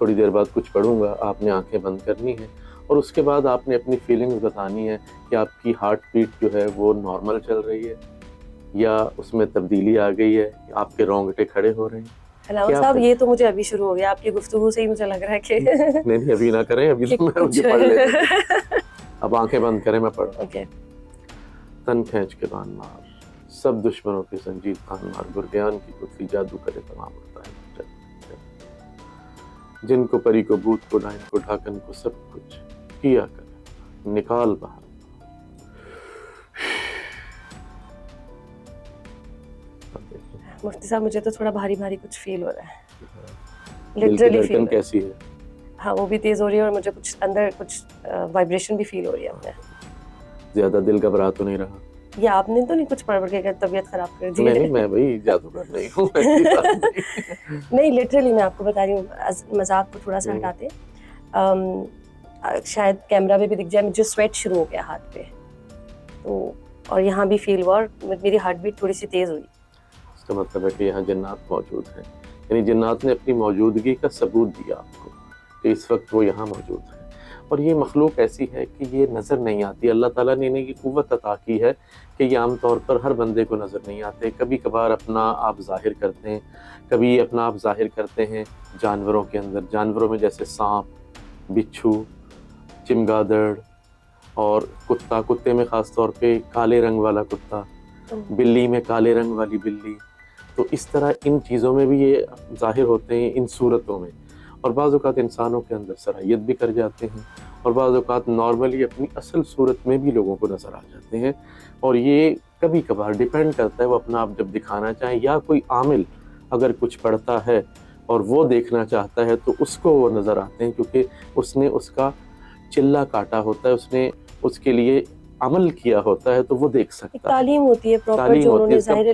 تھوڑی دیر بعد کچھ پڑھوں گا، آپ نے آنکھیں بند کرنی ہیں اور اس کے بعد آپ نے اپنی فیلنگز بتانی ہے کہ آپ کی ہارٹ بیٹ جو ہے وہ نارمل چل رہی ہے یا اس میں تبدیلی آ گئی ہے، آپ کے رونگٹے کھڑے ہو رہے ہیں. علامہ صاحب یہ تو مجھے ابھی شروع ہو گیا آپ کی گفتگو سے ہی مجھے لگ رہا ہے کہ نہیں ابھی نہ کریں، ابھی تو میں مجھے پڑھ لیتے ہیں. اب آنکھیں بند کریں، میں پڑھ رہا ہوں. تن کھینچ کے بان مار، سب دشمنوں کی زنجیر تان مار، گردیان کی پتلی جادو کرے تمام اڑتا ہے. جن کو پری کو بھوت کو ڈائن کو ڈھاکن کو سب کچھ کیا کر نکال باہر. مفتی صاحب مجھے تو تھوڑا بھاری بھاری کچھ فیل ہو رہا ہے، دل کی دھڑکن کیسی ہے؟ ہاں وہ بھی تیز ہو رہی ہے اور مجھے کچھ اندر کچھ وائبریشن بھی فیل ہو رہی ہے. ہمیں زیادہ دل گھبرا تو نہیں رہا؟ یا آپ نے تو نہیں کچھ پڑھ کے طبیعت خراب کر دی؟ نہیں میں بھائی جادوگر نہیں ہوں. نہیں لٹرلی میں آپ کو بتا رہی ہوں، مذاق کو تھوڑا سا ہٹاتے شاید کیمرہ پہ بھی دکھ جائے، مجھے سویٹ شروع ہو گیا ہاتھ پہ تو، اور یہاں بھی فیل ہوا اور میری ہارٹ بیٹ تھوڑی سی تیز ہوئی. اس کا مطلب ہے کہ یہاں جنات موجود ہیں، یعنی جنات نے اپنی موجودگی کا ثبوت دیا آپ کو کہ اس وقت وہ یہاں موجود ہے. اور یہ مخلوق ایسی ہے کہ یہ نظر نہیں آتی. اللہ تعالیٰ نے انہیں یہ قوت عطا کی ہے کہ یہ عام طور پر ہر بندے کو نظر نہیں آتے. کبھی کبھار اپنا آپ ظاہر کرتے ہیں، کبھی اپنا آپ ظاہر کرتے ہیں جانوروں کے اندر. جانوروں میں جیسے سانپ، بچھو، چمگادڑ اور کتا. کتے میں خاص طور پہ کالے رنگ والا کتا، بلی میں کالے رنگ والی بلی. تو اس طرح ان چیزوں میں بھی یہ ظاہر ہوتے ہیں، ان صورتوں میں. اور بعض اوقات انسانوں کے اندر صلاحیت بھی کر جاتے ہیں اور بعض اوقات نارملی اپنی اصل صورت میں بھی لوگوں کو نظر آ جاتے ہیں. اور یہ کبھی کبھار ڈیپینڈ کرتا ہے وہ اپنا آپ جب دکھانا چاہیں یا کوئی عامل اگر کچھ پڑھتا ہے اور وہ دیکھنا چاہتا ہے تو اس کو وہ نظر آتے ہیں، کیونکہ اس نے اس کا چلہ کاٹا ہوتا ہے، اس نے اس کے لیے عمل کیا ہوتا ہے تو وہ دیکھ سکتا ہے. تعلیم ہوتی ہے پراپر جو انہوں نے ظاہر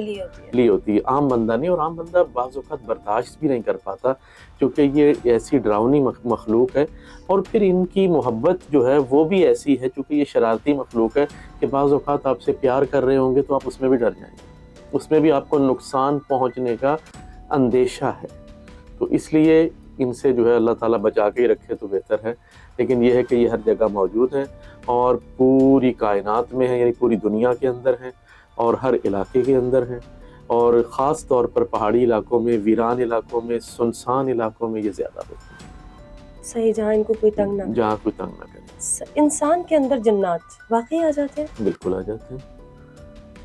لی ہوتی ہے. عام بندہ نہیں، اور عام بندہ بعض اوقات برداشت بھی نہیں کر پاتا کیونکہ یہ ایسی ڈراؤنی مخلوق ہے. اور پھر ان کی محبت جو ہے وہ بھی ایسی ہے چونکہ یہ شرارتی مخلوق ہے کہ بعض اوقات آپ سے پیار کر رہے ہوں گے تو آپ اس میں بھی ڈر جائیں گے، اس میں بھی آپ کو نقصان پہنچنے کا اندیشہ ہے. تو اس لیے ان سے جو ہے اللہ تعالیٰ بچا کے ہی رکھے تو بہتر ہے. لیکن یہ ہے کہ یہ ہر جگہ موجود ہیں اور پوری کائنات میں ہیں، یعنی پوری دنیا کے اندر ہیں اور ہر علاقے کے اندر ہیں. اور خاص طور پر پہاڑی علاقوں میں، ویران علاقوں میں، سنسان علاقوں میں یہ زیادہ ہوتے ہیں. صحیح، جہاں ان کو کوئی تنگ نہ کرے. جہاں کوئی تنگ نہ کرے. انسان کے اندر جنات واقعی آ جاتے ہیں؟ بالکل آ جاتے ہیں.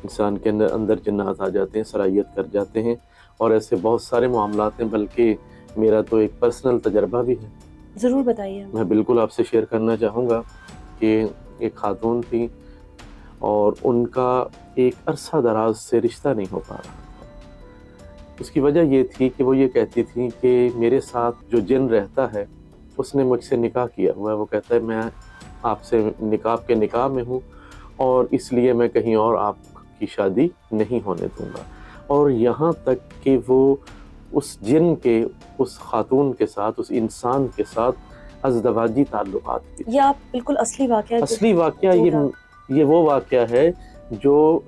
انسان کے اندر جنات آ جاتے ہیں، صلاحیت کر جاتے ہیں. اور ایسے بہت سارے معاملات ہیں، بلکہ میرا تو ایک پرسنل تجربہ بھی ہے. ضرور بتائیے. میں بالکل آپ سے شیئر کرنا چاہوں گا کہ ایک خاتون تھی اور ان کا ایک عرصہ دراز سے رشتہ نہیں ہو پا رہا تھا. اس کی وجہ یہ تھی کہ وہ یہ کہتی تھی کہ میرے ساتھ جو جن رہتا ہے اس نے مجھ سے نکاح کیا ہوا ہے. وہ کہتا ہے میں آپ سے نکاح میں ہوں اور اس لیے میں کہیں اور آپ کی شادی نہیں ہونے دوں گا. اور یہاں تک کہ وہ اس جن کے، اس خاتون کے ساتھ، اس انسان کے ساتھ ازدواجی تعلقات کی. یہ آپ بالکل اصلی واقعہ یہ وہ واقعہ ہے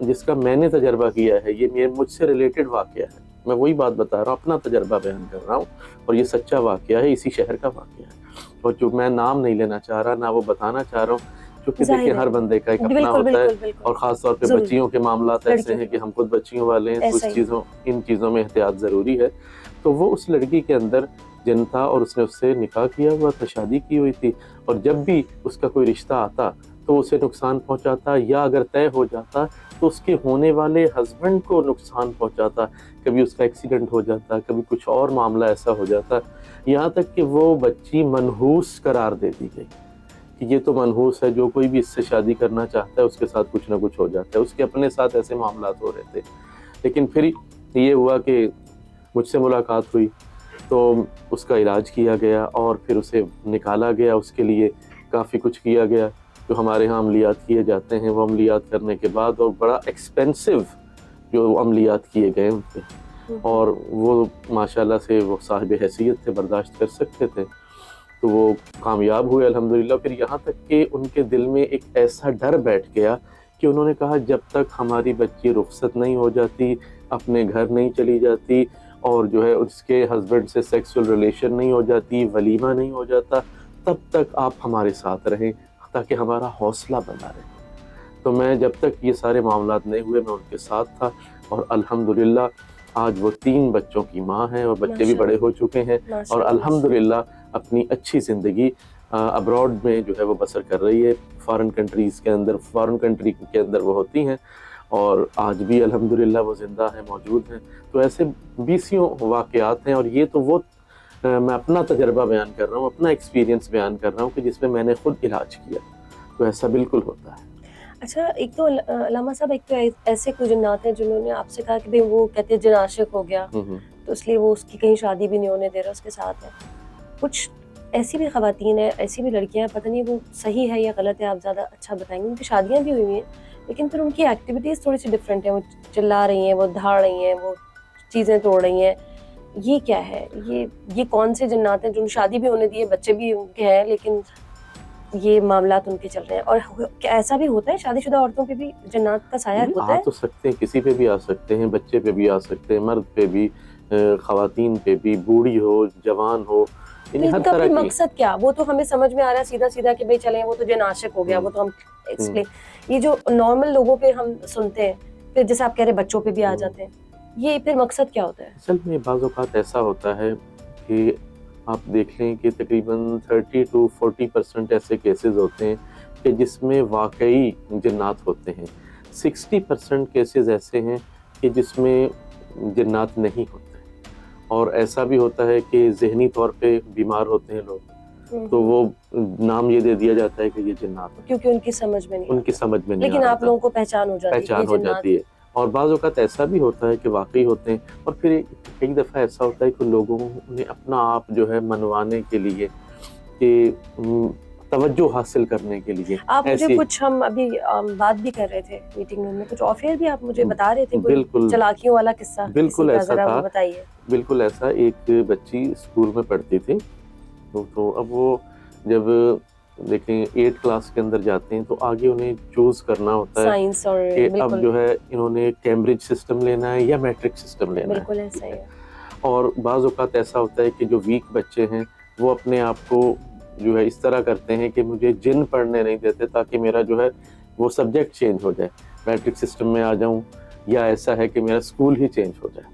جس کا میں نے تجربہ کیا ہے. یہ مجھ سے ریلیٹڈ واقعہ ہے. میں وہی بات بتا رہا ہوں، اپنا تجربہ بیان کر رہا ہوں اور یہ سچا واقعہ ہے، اسی شہر کا واقعہ ہے. اور جو میں نام نہیں لینا چاہ رہا، نہ وہ بتانا چاہ رہا ہوں، کیونکہ دیکھیں ہر بندے کا ایک اپنا ہوتا ہے. اور خاص طور پہ بچیوں کے معاملات ایسے ہیں کہ ہم خود بچیوں والے ہیں تو ان چیزوں میں احتیاط ضروری ہے. تو وہ اس لڑکی کے اندر جن تھا اور اس نے اس سے نکاح کیا ہوا تھا، شادی کی ہوئی تھی. اور جب بھی اس کا کوئی رشتہ آتا تو اسے نقصان پہنچاتا، یا اگر طے ہو جاتا تو اس کے ہونے والے ہسبینڈ کو نقصان پہنچاتا. کبھی اس کا ایکسیڈنٹ ہو جاتا، کبھی کچھ اور معاملہ ایسا ہو جاتا، یہاں تک کہ وہ بچی منحوس قرار دے دی گئی کہ یہ تو منحوس ہے، جو کوئی بھی اس سے شادی کرنا چاہتا ہے اس کے ساتھ کچھ نہ کچھ ہو جاتا ہے. اس کے اپنے ساتھ ایسے معاملات ہو رہے تھے. لیکن پھر یہ ہوا کہ مجھ سے ملاقات ہوئی تو اس کا علاج کیا گیا اور پھر اسے نکالا گیا. اس کے لیے کافی کچھ کیا گیا جو ہمارے ہاں عملیات کیے جاتے ہیں. وہ عملیات کرنے کے بعد، اور بڑا ایکسپینسو جو عملیات کیے گئے ان پہ، اور وہ ماشاءاللہ سے وہ صاحب حیثیت تھے، برداشت کر سکتے تھے، تو وہ کامیاب ہوئے الحمدللہ. پھر یہاں تک کہ ان کے دل میں ایک ایسا ڈر بیٹھ گیا کہ انہوں نے کہا جب تک ہماری بچی رخصت نہیں ہو جاتی، اپنے گھر نہیں چلی جاتی اور جو ہے اس کے ہسبینڈ سے سیکسول ریلیشن نہیں ہو جاتی, ولیمہ نہیں ہو جاتا, تب تک آپ ہمارے ساتھ رہیں تاکہ ہمارا حوصلہ بنا رہے. تو میں جب تک یہ سارے معاملات نہیں ہوئے میں ان کے ساتھ تھا, اور الحمدللہ آج وہ 3 بچوں کی ماں ہیں, اور بچے بھی بڑے ہو چکے ہیں, اور الحمدللہ اپنی اچھی زندگی ابراڈ میں جو ہے وہ بسر کر رہی ہے, فارن کنٹریز کے اندر, فارن کنٹری کے اندر وہ ہوتی ہیں, اور آج بھی الحمدللہ وہ زندہ ہیں, موجود ہیں. تو ایسے 20 واقعات ہیں, اور یہ تو وہ میں اپنا تجربہ بیان کر رہا ہوں, اپنا ایکسپیرینس بیان کر رہا ہوں کہ جس میں میں نے خود علاج کیا. تو ایسا بالکل ہوتا ہے. اچھا, ایک تو علامہ صاحب, ایک تو ایسے کچھ جنات ہیں جنہوں نے آپ سے کہا کہ وہ کہتے ہیں جن عاشق ہو گیا تو اس لیے وہ اس کی کہیں شادی بھی نہیں ہونے دے رہا, اس کے ساتھ ہے. کچھ ایسی بھی خواتین ہیں, ایسی بھی لڑکیاں, پتہ نہیں وہ صحیح ہے یا غلط ہے, آپ زیادہ اچھا بتائیں گے, ان کی شادیاں بھی ہوئی ہیں لیکن پھر ان کی ایکٹیویٹیز تھوڑی سی ڈفرینٹ ہیں, وہ چلا رہی ہیں, وہ دھاڑ رہی ہیں, وہ چیزیں توڑ رہی ہیں. یہ کیا ہے, یہ کون سے جنات ہیں جن شادی بھی ہونے دیے, بچے بھی ان کے ہیں, لیکن یہ معاملات ان کے چل رہے ہیں؟ اور کیا ایسا بھی ہوتا ہے شادی شدہ عورتوں پہ بھی جنات کا سایہ ہوتا ہے؟ آ تو سکتے ہیں, کسی پہ بھی آ سکتے ہیں, بچے پہ بھی آ سکتے ہیں, مرد پہ بھی, خواتین پہ بھی, بوڑھی ہو, جوان ہو, یعنی ہر طرح کی. مقصد کیا, وہ تو ہمیں سمجھ میں آ رہا ہے سیدھا سیدھا کہ بھئی چلیں وہ تو جن عاشق ہو گیا, وہ تو ہم ایکسپلین. یہ جو نارمل لوگوں پہ ہم سنتے ہیں, پھر جیسے آپ کہہ رہے بچوں پہ بھی آ جاتے ہیں, یہ پھر مقصد کیا ہوتا ہے؟ اصل میں بعض اوقات ایسا ہوتا ہے کہ آپ دیکھ لیں کہ تقریباً 30 to 40% ایسے کیسز ہوتے ہیں کہ جس میں واقعی جنات ہوتے ہیں. 60% کیسز ایسے ہیں کہ جس میں جنات نہیں ہوتے, اور ایسا بھی ہوتا ہے کہ ذہنی طور پہ بیمار ہوتے ہیں لوگ, تو وہ نام یہ دے دیا جاتا ہے کہ یہ جنات ہیں, کیونکہ ان کی سمجھ میں نہیں, ان کی سمجھ میں نہیں, لیکن آپ لوگوں کو پہچان ہو جاتی ہے. اور بعض اوقات ایسا بھی ہوتا ہے کہ واقعی ہوتے ہیں, اور پھر ایک دفعہ ایسا ہوتا ہے کہ لوگوں نے اپنا آپ جو ہے منوانے کے لیے, کہ توجہ حاصل کرنے کے لیے, آپ مجھے کچھ, ہم ابھی بات بھی کر رہے تھے میٹنگ روم میں, کچھ آف ایئر بھی آپ مجھے بتا رہے تھے کوئی چلاکیوں والا قصہ, بالکل ایسا تھا, بتائیے. بالکل ایسا. ایک بچی اسکول میں پڑھتی تھی, تو اب وہ جب دیکھیں 8 کلاس کے اندر جاتے ہیں تو آگے انہیں چوز کرنا ہوتا ہے سائنس, اور کہ اب جو ہے انہوں نے کیمبرج سسٹم لینا ہے یا میٹرک سسٹم لینا ہے. بالکل ایسا ہی ہے. اور بعض اوقات ایسا ہوتا ہے کہ جو ویک بچے ہیں وہ اپنے آپ کو جو ہے اس طرح کرتے ہیں کہ مجھے جن پڑھنے نہیں دیتے تاکہ میرا جو ہے وہ سبجیکٹ چینج ہو جائے, میٹرک سسٹم میں آ جاؤں, یا ایسا ہے کہ میرا اسکول ہی چینج ہو جائے.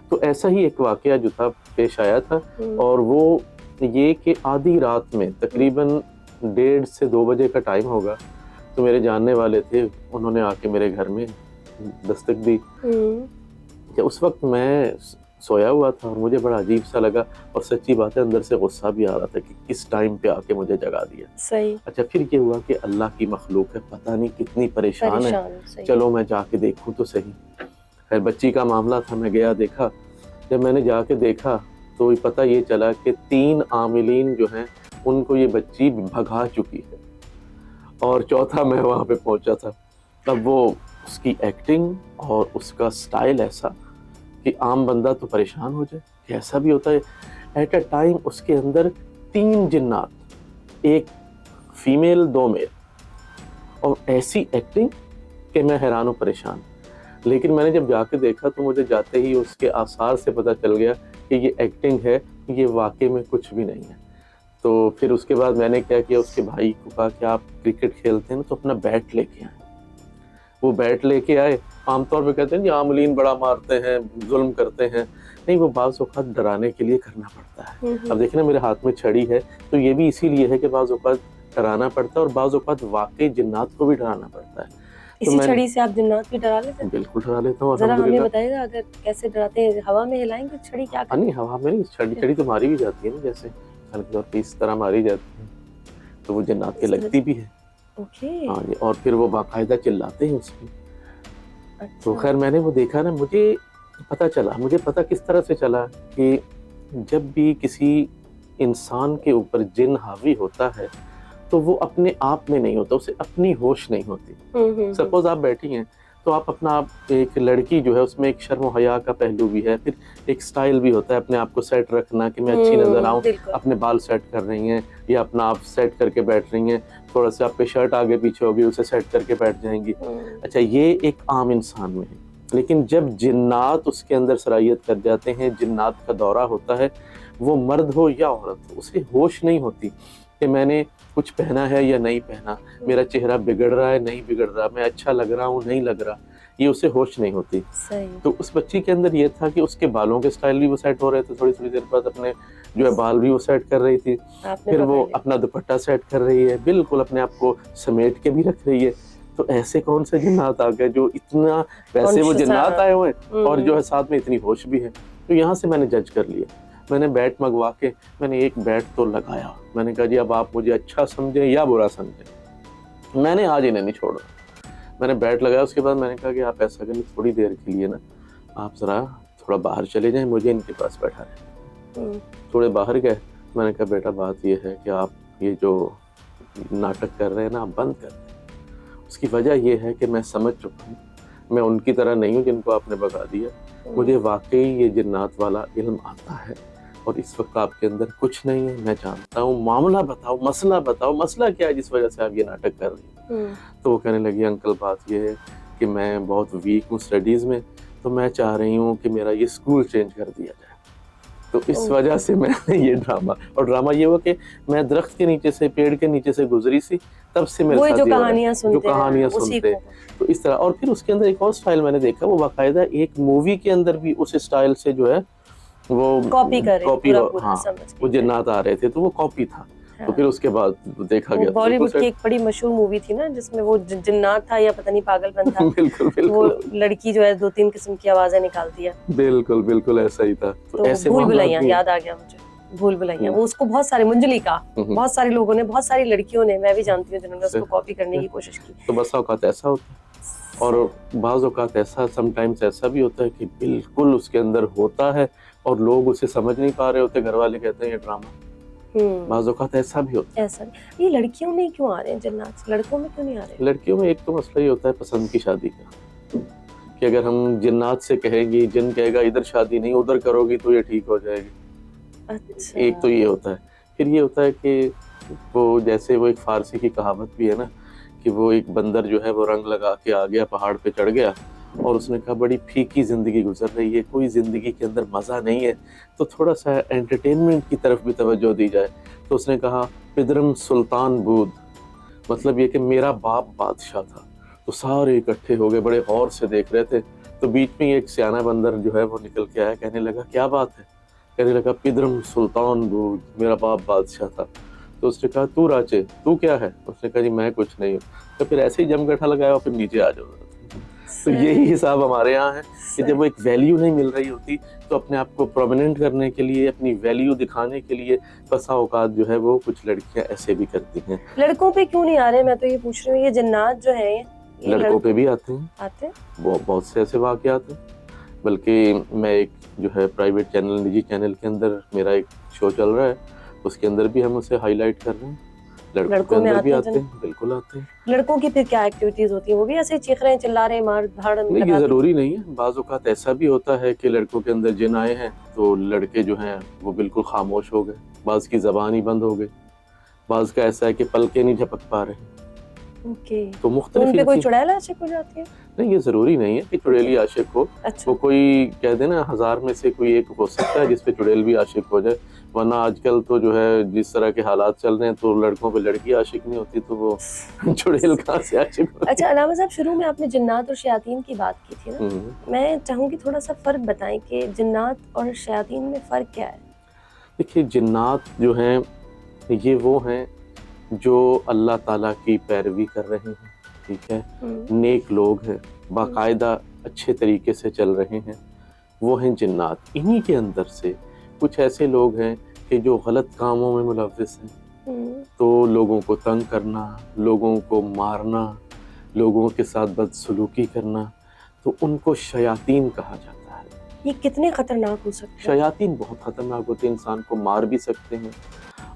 تو ایسا ہی ایک واقعہ جو تھا پیش آیا تھا, اور وہ یہ کہ آدھی رات میں تقریباً 1:30 سے 2 بجے کا ٹائم ہوگا, تو میرے جاننے والے تھے, انہوں نے آ کے میرے گھر میں دستک دی. کہ اس وقت میں سویا ہوا تھا اور مجھے بڑا عجیب سا لگا, اور سچی بات ہے اندر سے غصہ بھی آ رہا تھا کہ کس ٹائم پہ آ کے مجھے جگا دیا. صحیح. اچھا, پھر یہ ہوا کہ اللہ کی مخلوق ہے, پتہ نہیں کتنی پریشان ہے, چلو میں جا کے دیکھوں تو صحیح. خیر بچی کا معاملہ تھا, میں گیا, دیکھا. جب میں نے جا کے دیکھا تو پتہ یہ چلا کہ 3 عاملین جو ہیں ان کو یہ بچی بھگا چکی ہے, اور چوتھا میں وہاں پہ پہنچا تھا. تب وہ اس کی ایکٹنگ اور اس کا سٹائل ایسا کہ عام بندہ تو پریشان ہو جائے کہ ایسا بھی ہوتا ہے. ایٹ اے ٹائم اس کے اندر 3 جنات, 1 فیمیل 2 میل, اور ایسی ایکٹنگ کہ میں حیران و پریشان. لیکن میں نے جب جا کے دیکھا تو مجھے جاتے ہی اس کے آثار سے پتہ چل گیا کہ یہ ایکٹنگ ہے, یہ واقعے میں کچھ بھی نہیں ہے. تو پھر اس کے بعد میں نے کیا کیا, اس کے بھائی کو کہا کہ آپ کرکٹ کھیلتے ہیں نا, تو اپنا بیٹ لے کے آئیں. وہ بیٹ لے کے آئے. عام طور پہ کہتے ہیں کہ عاملین بڑا مارتے ہیں, ظلم کرتے ہیں, نہیں, وہ بعض اوقات ڈرانے کے لیے کرنا پڑتا ہے. اب دیکھیں نا, میرے ہاتھ میں چھڑی ہے, تو یہ بھی اسی لیے ہے کہ بعض اوقات ڈرانا پڑتا ہے, اور بعض اوقات واقعی جنات کو بھی ڈرانا پڑتا ہے. اسی چھڑی سے آپ جنات بھی ڈرا لیتے ہیں؟ بالکل ڈرا لیتا ہوں. ذرا ہمیں بتائیے گا اگر کیسے ڈراتے ہیں, ہوا میں ہلائیں گے چھڑی کیا؟ نہیں, ہوا میں نہیں, چھڑی تو ماری بھی جاتی ہے نا, جیسے ہلکی طور پہ اس طرح ماری جاتی ہے, تو وہ جنات کے لگتی بھی ہے. ہاں جی, اور پھر وہ باقاعدہ چلاتے ہیں اس پہ. تو خیر میں نے وہ دیکھا نا, مجھے پتہ کس طرح سے چلا کہ جب بھی کسی انسان کے اوپر جن حاوی ہوتا ہے تو وہ اپنے آپ میں نہیں ہوتا, اسے اپنی ہوش نہیں ہوتی. سپوز آپ بیٹھی ہیں تو آپ اپنا آپ, ایک لڑکی جو ہے اس میں ایک شرم و حیا کا پہلو بھی ہے, پھر ایک سٹائل بھی ہوتا ہے اپنے آپ کو سیٹ رکھنا کہ میں اچھی نظر آؤں, اپنے بال سیٹ کر رہی ہیں یا اپنا آپ سیٹ کر کے بیٹھ رہی ہیں, تھوڑا سا آپ کے شرٹ آگے پیچھے ہوگی اسے سیٹ کر کے بیٹھ جائیں گی. اچھا, یہ ایک عام انسان میں ہے. لیکن جب جنات اس کے اندر سرایت کر جاتے ہیں، جنات کا دورہ ہوتا ہے، وہ مرد ہو یا عورت ہو، اسے ہوش نہیں ہوتی کہ میں نے کچھ پہنا ہے یا نہیں پہنا، میرا چہرہ بگڑ رہا ہے نہیں بگڑ رہا، میں اچھا لگ رہا ہوں نہیں لگ رہا، یہ اسے ہوش نہیں ہوتی. صحیح. تو اس بچی کے اندر یہ تھا کہ اس کے بالوں کے سٹائل بھی وہ سیٹ ہو رہے تھے، تھوڑی تھوڑی دیر بعد اپنے جو ہے بال بھی وہ سیٹ کر رہی تھی، پھر وہ اپنا دوپٹہ سیٹ کر رہی ہے، بالکل اپنے آپ کو سمیٹ کے بھی رکھ رہی ہے. تو ایسے کون سے جنات آ گئے جو اتنا، ویسے وہ جنات آئے ہوئے اور جو ہے ساتھ میں اتنی ہوش بھی ہے. تو یہاں سے میں نے جج کر لیا، میں نے بیٹ منگوا کے میں نے ایک بیٹ تو لگایا. میں نے کہا جی اب آپ مجھے اچھا سمجھیں یا برا سمجھیں، میں نے آج انہیں نہیں چھوڑا. میں نے بیٹ لگایا، اس کے بعد میں نے کہا کہ آپ ایسا کریں تھوڑی دیر کے لیے نا آپ ذرا تھوڑا باہر چلے جائیں، مجھے ان کے پاس بیٹھا رہے. تھوڑے باہر گئے. میں نے کہا بیٹا بات یہ ہے کہ آپ یہ جو ناٹک کر رہے ہیں نا آپ بند کر دیں. اس کی وجہ یہ ہے کہ میں سمجھ چکا ہوں، میں ان کی طرح نہیں ہوں جن کو آپ نے بگا دیا. مجھے واقعی یہ جنات والا علم آتا ہے اور اس وقت آپ کے اندر کچھ نہیں ہے، میں جانتا ہوں. معاملہ بتاؤ، مسئلہ کیا ہے جس وجہ سے آپ یہ ناٹک کر رہی ہیں. تو وہ کہنے لگی انکل بات یہ ہے کہ میں بہت ویک ہوں اسٹڈیز میں، تو میں چاہ رہی ہوں کہ میرا یہ اسکول چینج کر دیا جائے. تو اس وجہ سے میں نے یہ ڈرامہ یہ ہوا کہ میں درخت کے نیچے سے، پیڑ کے نیچے سے گزری سی، تب سے میرے ساتھ جو کہانیاں سنتے ہیں. تو اس طرح. اور پھر اس کے اندر ایک اور سٹائل میں نے دیکھا، وہ باقاعدہ ایک مووی کے اندر بھی اس سٹائل سے جو ہے وہ کاپی، ہاں وہ جنات آ رہے تھے تو وہ کاپی تھا. تو پھر اس کے بعد دیکھا گیا بالی ووڈ کی ایک بڑی مشہور مووی تھی نا جس میں وہ جنات تھا یا پتہ نہیں پاگل پن تھا. بالکل وہ لڑکی جو ہے 2-3 قسم کی آوازیں نکالتی ہے. بالکل ایسا ہی تھا. تو ایسے بھول بھلائیاں یاد آ گیا مجھے. بھول بھلائیاں وہ اس کو بہت سارے منجلی کا بہت سارے لوگوں نے، بہت ساری لڑکیوں نے، میں بھی جانتی ہوں جنہوں نے اس کو کاپی کرنے کی کوشش کی. تو بس اوقات ایسا ہوتا ہے اور بعض اوقات ایسا سم ٹائمز ایسا بھی ہوتا ہے کہ بالکل اس کے اندر ہوتا ہے اور لوگ اسے سمجھ نہیں پا رہے ہوتے، گھر والے کہتے ہیں یہ ڈرامہ. بعض اوقات ایسا بھی ہوتا ہے. ایسا یہ لڑکیوں میں کیوں آ رہے ہیں جنات، لڑکوں میں کیوں نہیں آ رہے؟ لڑکیوں میں ایک تو مسئلہ یہ ہوتا ہے پسند کی شادی کا، کہ اگر ہم جنات سے کہیں گی، جن کہے گا ادھر شادی نہیں ادھر کرو گی تو یہ ٹھیک ہو جائے گی. اچھا. ایک تو یہ ہوتا ہے. پھر یہ ہوتا ہے کہ وہ جیسے وہ ایک فارسی کی کہاوت بھی ہے نا کہ وہ ایک بندر جو ہے وہ رنگ لگا کے آ گیا، پہاڑ پہ چڑھ گیا اور اس نے کہا بڑی پھیکی زندگی گزر رہی ہے، کوئی زندگی کے اندر مزہ نہیں ہے، تو تھوڑا سا انٹرٹینمنٹ کی طرف بھی توجہ دی جائے. تو اس نے کہا پدرم سلطان بود، مطلب یہ کہ میرا باپ بادشاہ تھا. تو سارے اکٹھے ہو گئے، بڑے غور سے دیکھ رہے تھے. تو بیچ میں ایک سیانہ بندر جو ہے وہ نکل کے آیا، کہنے لگا کیا بات ہے؟ کہنے لگا پدرم سلطان بود، میرا باپ بادشاہ تھا. تو اس نے کہا تو راچے تو کیا ہے؟ اس نے کہا جی میں کچھ نہیں ہوں. تو پھر ایسے ہی جم گٹھا لگایا اور پھر نیچے آ جاؤ. تو یہی حساب ہمارے یہاں ہے کہ جب وہ ایک ویلیو نہیں مل رہی ہوتی تو اپنے آپ کو پرومیننٹ کرنے کے لیے، اپنی ویلیو دکھانے کے لیے بسا اوقات جو ہے وہ کچھ لڑکیاں ایسے بھی کرتی ہیں. لڑکوں پہ کیوں نہیں آ رہے؟ میں تو یہ پوچھ رہی ہوں، یہ جنات جو ہیں لڑکوں پہ بھی آتے ہیں. بہت سے ایسے واقعات ہیں. بلکہ میں ایک جو ہے پرائیویٹ چینل، نجی چینل کے اندر میرا ایک شو چل رہا ہے، اس کے اندر بھی ہم اسے ہائی لائٹ کر رہے ہیں. لڑکوں میں بھی آتے ہیں، بالکل آتے ہیں. لڑکوں کی پھر کیا ایکٹیویٹیز ہوتی ہیں؟ وہ بھی ایسے چیخ رہے ہیں، چلا رہے ہیں، مار دھاڑ؟ نہیں یہ ضروری نہیں ہے. بعض اوقات ایسا بھی ہوتا ہے کہ لڑکوں کے اندر جن آئے ہیں تو لڑکے جو ہیں وہ بالکل خاموش ہو گئے، بعض کی زبان ہی بند ہو گئی، بعض کا ایسا ہے کہ پلکیں نہیں جھپک پا رہے. تو مختلف ان پہ کوئی چڑیل عاشق ہو جاتی ہے؟ نہیں یہ ضروری نہیں ہے کہ چڑیلی عاشق ہو. وہ کوئی کہہ دے نا 1000 میں سے کوئی ایک ہو سکتا ہے جس پہ چڑیل بھی عاشق ہو جائے. ورنہ آج کل تو جو ہے جس طرح کے حالات چل رہے ہیں تو لڑکوں پہ لڑکی عاشق نہیں ہوتی تو وہ چڑیل کہاں سے عاشق ہوتی. اچھا علامہ صاحب، شروع میں آپ نے جنات اور شیاطین کی بات کی تھی نا، میں چاہوں گی تھوڑا سا فرق بتائیں کہ جنات اور شیاطین میں فرق کیا ہے؟ دیکھیے جنات جو ہیں یہ وہ ہیں جو اللہ تعالیٰ کی پیروی کر رہے ہیں، ٹھیک ہے، نیک لوگ ہیں، باقاعدہ اچھے طریقے سے چل رہے ہیں، وہ ہیں جنات. انہی کے اندر سے کچھ ایسے لوگ ہیں کہ جو غلط کاموں میں ملوث ہیں. تو لوگوں کو تنگ کرنا، لوگوں کو مارنا، لوگوں کے ساتھ بدسلوکی کرنا، تو ان کو شیاطین کہا جاتا ہے. یہ کتنے خطرناک ہو سکتے ہیں؟ شیاطین بہت خطرناک ہوتے ہیں، انسان کو مار بھی سکتے ہیں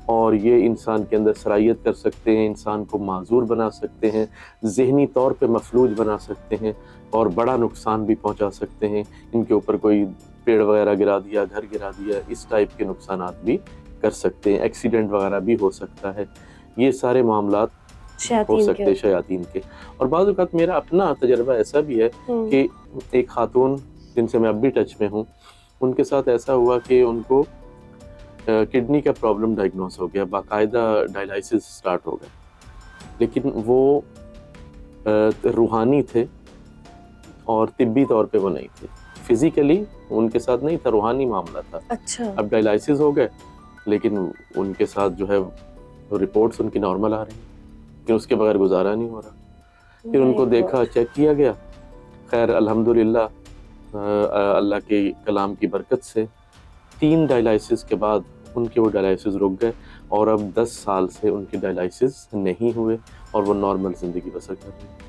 اور یہ انسان کے اندر سرایت کر سکتے ہیں، انسان کو معذور بنا سکتے ہیں، ذہنی طور پہ مفلوج بنا سکتے ہیں اور بڑا نقصان بھی پہنچا سکتے ہیں. ان کے اوپر کوئی پیڑ وغیرہ گرا دیا، گھر گرا دیا، اس ٹائپ کے نقصانات بھی کر سکتے ہیں، ایکسیڈنٹ وغیرہ بھی ہو سکتا ہے. یہ سارے معاملات شیاطین سکتے کے ہیں شیاطین کے. اور بعض اوقات میرا اپنا تجربہ ایسا بھی ہے کہ ایک خاتون جن سے میں اب بھی ٹچ میں ہوں، ان کے ساتھ ایسا ہوا کہ ان کو کڈنی کا پرابلم ڈائگنوز ہو گیا، باقاعدہ ڈائلائسس سٹارٹ ہو گیا، لیکن وہ روحانی تھے اور طبی طور پہ وہ نہیں تھے. فزیکلی ان کے ساتھ نہیں تھا، روحانی معاملہ تھا. اچھا اب ڈائلائسس ہو گئے، لیکن ان کے ساتھ جو ہے رپورٹس ان کی نارمل آ رہی ہیں کہ اس کے بغیر گزارا نہیں ہو رہا. پھر ان کو دیکھا، چیک کیا گیا، خیر الحمدللہ اللہ کے کلام کی برکت سے 3 ڈائلائسس کے بعد ان کے وہ ڈائلائسس رک گئے، اور اب 10 سال سے ان کے ڈائلائسس نہیں ہوئے اور وہ نارمل زندگی بسر کر رہے ہیں.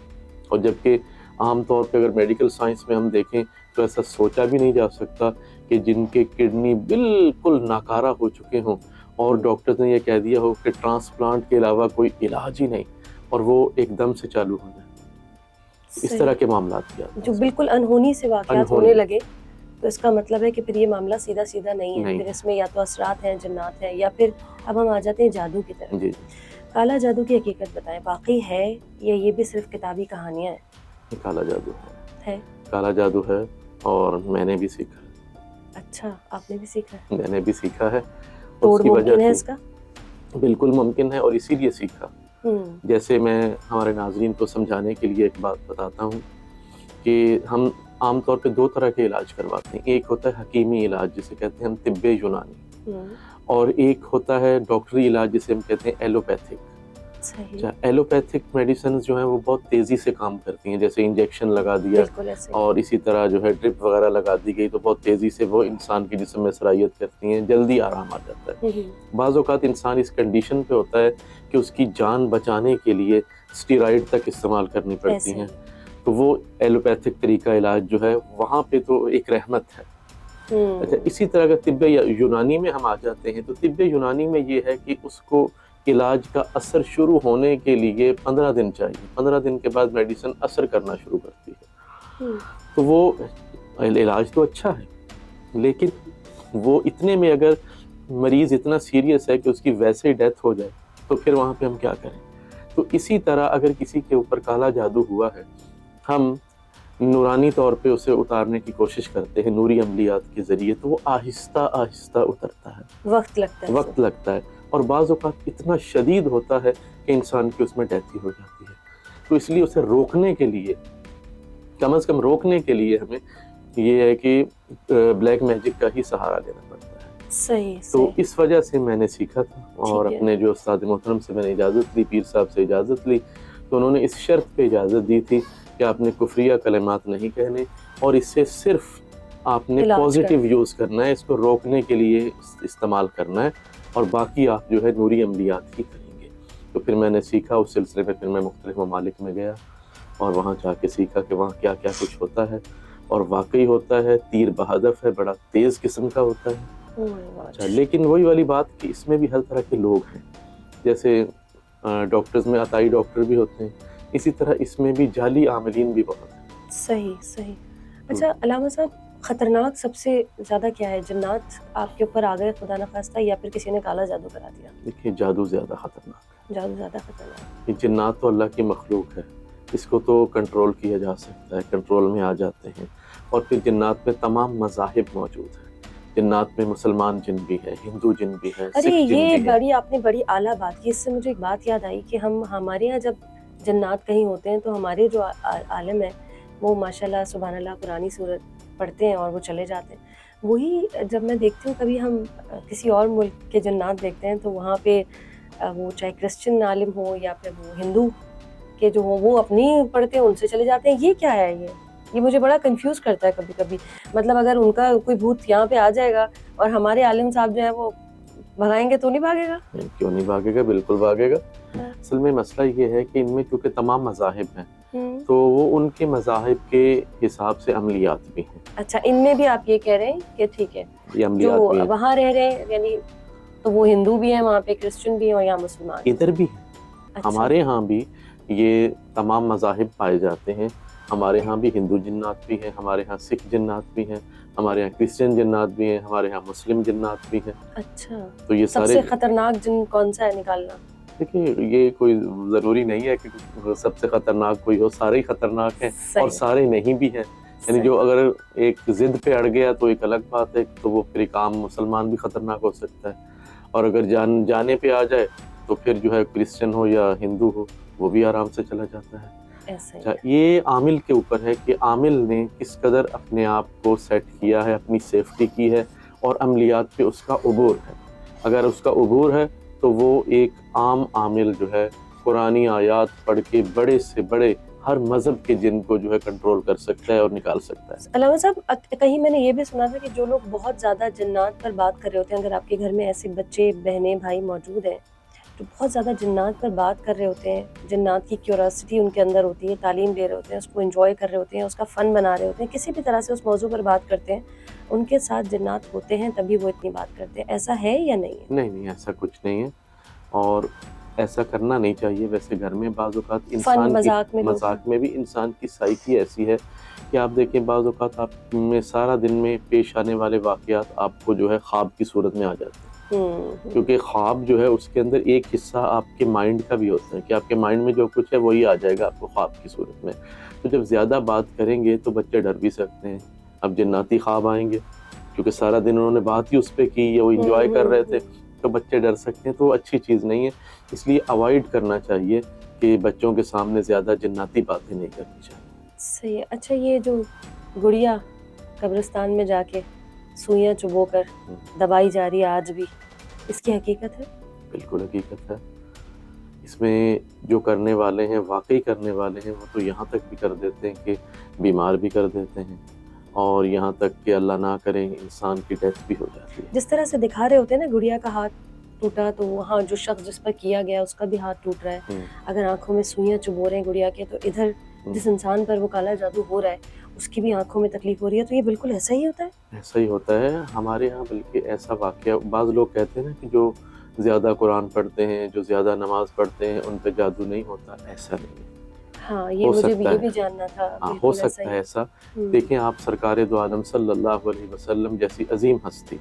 اور جبکہ عام طور پہ اگر میڈیکل سائنس میں ہم دیکھیں تو ایسا سوچا بھی نہیں جا سکتا کہ جن کے کڈنی بالکل ناکارہ ہو چکے ہوں اور ڈاکٹرز نے یہ کہہ دیا ہو کہ ٹرانسپلانٹ کے علاوہ کوئی علاج ہی نہیں، اور وہ ایک دم سے چالو ہو جائے. اس طرح کے معاملات کیا جو بالکل انہونی سے واقعات ہونے لگے، تو اس کا مطلب ہے کہ پھر یہ معاملہ سیدھا سیدھا نہیں ہے، پھر اس میں یا تو اثرات ہیں، جنات ہیں، یا پھر اب ہم آ جاتے ہیں جادو کی طرف. جی. کالا جادو کی حقیقت بتائیں، واقعی ہے یا یہ بھی صرف کتابی کہانیاں ہیں؟ کالا جادو ہے، کالا جادو ہے، اور میں نے بھی سیکھا ہے. اچھا، آپ نے بھی سیکھا ہے؟ میں نے بھی سیکھا ہے. توڑ ممکن ہے اس کا؟ بالکل ممکن ہے، اور اسی لیے سیکھا. جیسے میں ہمارے ناظرین کو سمجھانے کے لیے ایک بات بتاتا ہوں کہ ہم عام طور پہ 2 طرح کے علاج کرواتے ہیں. ایک ہوتا ہے حکیمی علاج جسے کہتے ہیں ہم طب یونانی، اور ایک ہوتا ہے ڈاکٹری علاج جسے ہم کہتے ہیں ایلوپیتھک. ایلوپیتھک میڈیسنز جو ہیں وہ بہت تیزی سے کام کرتی ہیں، جیسے انجیکشن لگا دیا اور اسی طرح جو ہے ڈرپ وغیرہ لگا دی گئی تو بہت تیزی سے وہ انسان کے جسم میں صلاحیت کرتی ہیں، جلدی آرام آ جاتا ہے. بعض اوقات انسان اس کنڈیشن پہ ہوتا ہے کہ اس کی جان بچانے کے لیے اسٹیرائڈ تک استعمال کرنی پڑتی ہیں، تو وہ ایلوپیتھک طریقہ علاج جو ہے وہاں پہ تو ایک رحمت ہے. اچھا، اسی طرح اگر طب یونانی میں ہم آ جاتے ہیں تو طب یونانی میں یہ ہے کہ اس کو علاج کا اثر شروع ہونے کے لیے 15 دن چاہیے. 15 دن کے بعد میڈیسن اثر کرنا شروع کرتی ہے. تو وہ علاج تو اچھا ہے، لیکن وہ اتنے میں اگر مریض اتنا سیریس ہے کہ اس کی ویسے ہی ڈیتھ ہو جائے تو پھر وہاں پہ ہم کیا کریں. تو اسی طرح اگر کسی کے اوپر کالا جادو ہوا ہے، ہم نورانی طور پہ اسے اتارنے کی کوشش کرتے ہیں نوری عملیات کے ذریعے، تو وہ آہستہ آہستہ اترتا ہے، وقت لگتا ہے، اور بعض اوقات اتنا شدید ہوتا ہے کہ انسان کی اس میں ڈیتھ ہی ہو جاتی ہے. تو اس لیے اسے روکنے کے لیے، کم از کم روکنے کے لیے ہمیں یہ ہے کہ بلیک میجک کا ہی سہارا لینا پڑتا ہے. صحیح. تو اس وجہ سے میں نے سیکھا تھا، اور اپنے جو استاد محترم سے میں نے اجازت لی، پیر صاحب سے اجازت لی، تو انہوں نے اس شرط پہ اجازت دی تھی کہ آپ نے کفریہ کلمات نہیں کہنے، اور اس سے صرف آپ نے پازیٹیو یوز کرنا ہے، اس کو روکنے کے لیے استعمال کرنا ہے، اور باقی آپ جو ہے نوری عملیات ہی کریں گے. تو پھر میں نے سیکھا، اس سلسلے میں پھر میں مختلف ممالک میں گیا اور وہاں جا کے سیکھا کہ وہاں کیا کیا کچھ ہوتا ہے، اور واقعی ہوتا ہے، تیر بہدف ہے، بڑا تیز قسم کا ہوتا ہے. اچھا، لیکن وہی والی بات کہ اس میں بھی ہر طرح کے لوگ ہیں، جیسے ڈاکٹرز میں عطائی ڈاکٹر بھی ہوتے ہیں، اسی طرح اس میں بھی جعلی عاملین بھی بہت ہیں. صحیح. اچھا علامہ صاحب، خطرناک سب سے زیادہ کیا ہے؟ جنات آپ کے اوپر آ گئے خدا نخواستہ، یا پھر کسی نے کالا جادو کرا دیا؟ دیکھیے، جادو زیادہ خطرناک ہے. جادو زیادہ خطرناک. یہ جنات تو اللہ کی مخلوق ہے، اس کو تو کنٹرول کیا جا سکتا ہے، کنٹرول میں آ جاتے ہیں. اور پھر جنات میں تمام مذاہب موجود ہیں. جنات میں مسلمان جن بھی ہیں، ہندو جن بھی ہیں، ارے یہ آپ نے بڑی اعلیٰ بات کی. اس سے مجھے ایک بات یاد آئی کہ ہمارے یہاں جب جنات کہیں ہوتے ہیں تو ہمارے جو عالم ہیں وہ ماشاءاللہ سبحان اللہ قرآنی صورت پڑھتے ہیں اور وہ چلے جاتے ہیں. وہی جب میں دیکھتی ہوں کبھی ہم کسی اور ملک کے جنات دیکھتے ہیں تو وہاں پہ وہ چاہے کرسچن عالم ہو یا پھر وہ ہندو کے جو ہوں وہ اپنی پڑھتے ہیں، ان سے چلے جاتے ہیں. یہ کیا ہے؟ یہ مجھے بڑا کنفیوز کرتا ہے کبھی کبھی. مطلب اگر ان کا کوئی بھوت یہاں پہ آ جائے گا اور ہمارے عالم صاحب جو ہے وہ بھگائیں گے تو نہیں بھاگے گا؟ کیوں نہیں بھاگے گا، بالکل بھاگے گا. اصل میں مسئلہ یہ ہے کہ ان میں کیونکہ تمام مذاہب ہیں تو وہ ان کے مذاہب کے حساب سے عملیات بھی ہیں. اچھا، ان میں بھی آپ یہ کہہ رہے ہیں کہ ٹھیک ہے جو وہاں رہ رہے ہیں، یعنی تو وہ ہندو بھی ہیں وہاں پہ، کرسچن بھی ہیں اور یہاں مسلمان ادھر بھی ہیں. ہمارے ہاں بھی یہ تمام مذاہب پائے جاتے ہیں. ہمارے ہاں بھی ہندو جنات بھی ہیں، ہمارے ہاں سکھ جنات بھی ہیں، ہمارے ہاں کرسچن جنات بھی ہیں، ہمارے ہاں مسلم جنات بھی ہیں. اچھا، تو یہ سب سے خطرناک جن کون سا ہے نکالنا؟ دیکھیے یہ کوئی ضروری نہیں ہے کہ سب سے خطرناک کوئی ہو، سارے ہی خطرناک ہیں اور سارے نہیں بھی ہیں. یعنی جو اگر ایک ضد پہ اڑ گیا تو ایک الگ بات ہے، تو وہ پھر ایک عام مسلمان بھی خطرناک ہو سکتا ہے، اور اگر جانے پہ آ جائے تو پھر جو ہے کرسچن ہو یا ہندو ہو وہ بھی آرام سے چلا جاتا ہے. اچھا، یہ عامل کے اوپر ہے کہ عامل نے کس قدر اپنے آپ کو سیٹ کیا ہے، اپنی سیفٹی کی ہے اور عملیات پہ اس کا عبور ہے. اگر اس کا عبور ہے تو وہ ایک عام عامل جو ہے قرآنی آیات پڑھ کے بڑے سے بڑے ہر مذہب کے جن کو جو ہے کنٹرول کر سکتا ہے اور نکال سکتا ہے. علامہ صاحب کہیں میں نے یہ بھی سنا تھا کہ جو لوگ بہت زیادہ جنات پر بات کر رہے ہوتے ہیں، اگر آپ کے گھر میں ایسے بچے بہنیں بھائی موجود ہیں جو بہت زیادہ جنات پر بات کر رہے ہوتے ہیں، جنات کی کیوریوسٹی ان کے اندر ہوتی ہے، تعلیم لے رہے ہوتے ہیں، اس کو انجوائے کر رہے ہوتے ہیں، اس کا فن بنا رہے ہوتے ہیں، کسی بھی طرح سے اس موضوع پر بات کرتے ہیں، ان کے ساتھ جنات ہوتے ہیں تبھی وہ اتنی بات کرتے ہیں. ایسا ہے یا نہیں ہے؟ نہیں، ایسا کچھ نہیں ہے اور ایسا کرنا نہیں چاہیے. ویسے گھر میں بعض اوقات انسان مذاق میں بھی انسان کی سائیکی ایسی ہے کہ آپ دیکھیں بعض اوقات آپ میں سارا دن میں پیش آنے والے واقعات آپ کو جو ہے خواب کی صورت میں آ جاتے ہیں، کیونکہ خواب جو ہے اس کے اندر ایک حصہ آپ کے مائنڈ کا بھی ہوتا ہے کہ آپ کے مائنڈ میں جو کچھ ہے وہی آ جائے گا آپ کو خواب کی صورت میں. تو جب زیادہ بات کریں گے تو بچے ڈر بھی سکتے ہیں. اب جناتی خواب آئیں گے کیونکہ سارا دن انہوں نے بات ہی اس پہ کی یا وہ انجوائے کر رہے تھے، تو بچے ڈر سکتے ہیں، تو وہ اچھی چیز نہیں ہے. اس لیے اوائڈ کرنا چاہیے کہ بچوں کے سامنے زیادہ جناتی باتیں نہیں کرنی چاہیے. صحیح ہے. اچھا، یہ جو گڑیا قبرستان میں جا کے سوئیاں چبو کر دبائی جا رہی ہے آج بھی، اس کی حقیقت ہے؟ بالکل حقیقت ہے. اس میں جو کرنے والے ہیں، واقعی کرنے والے ہیں، وہ تو یہاں تک بھی کر دیتے ہیں کہ بیمار بھی کر دیتے ہیں، اور یہاں تک کہ اللہ نہ کرے انسان کی ڈیتھ بھی ہو جاتی ہے. جس طرح سے دکھا رہے ہوتے ہیں نا، گڑیا کا ہاتھ ٹوٹا تو وہاں جو شخص جس پر کیا گیا اس کا بھی ہاتھ ٹوٹ رہا ہے. اگر آنکھوں میں سوئیاں چبو رہے ہیں گڑیا کے، تو ادھر جس انسان پر وہ کالا جادو ہو رہا ہے اس کی بھی آنکھوں میں تکلیف ہو رہی ہے. تو یہ بالکل ایسا ہی ہوتا ہے؟ ایسا ہی ہوتا ہے ہمارے ہاں. بلکہ ایسا واقعہ بعض لوگ کہتے ہیں نا کہ جو زیادہ قرآن پڑھتے ہیں، جو زیادہ نماز پڑھتے ہیں، ان پہ جادو نہیں ہوتا. ایسا نہیں ہے. ہاں، یہ مجھے بھی یہ بھی جاننا تھا. ہو سکتا ہے ایسا. دیکھیں آپ سرکار دو عالم صلی اللہ علیہ وسلم جیسی عظیم ہستی،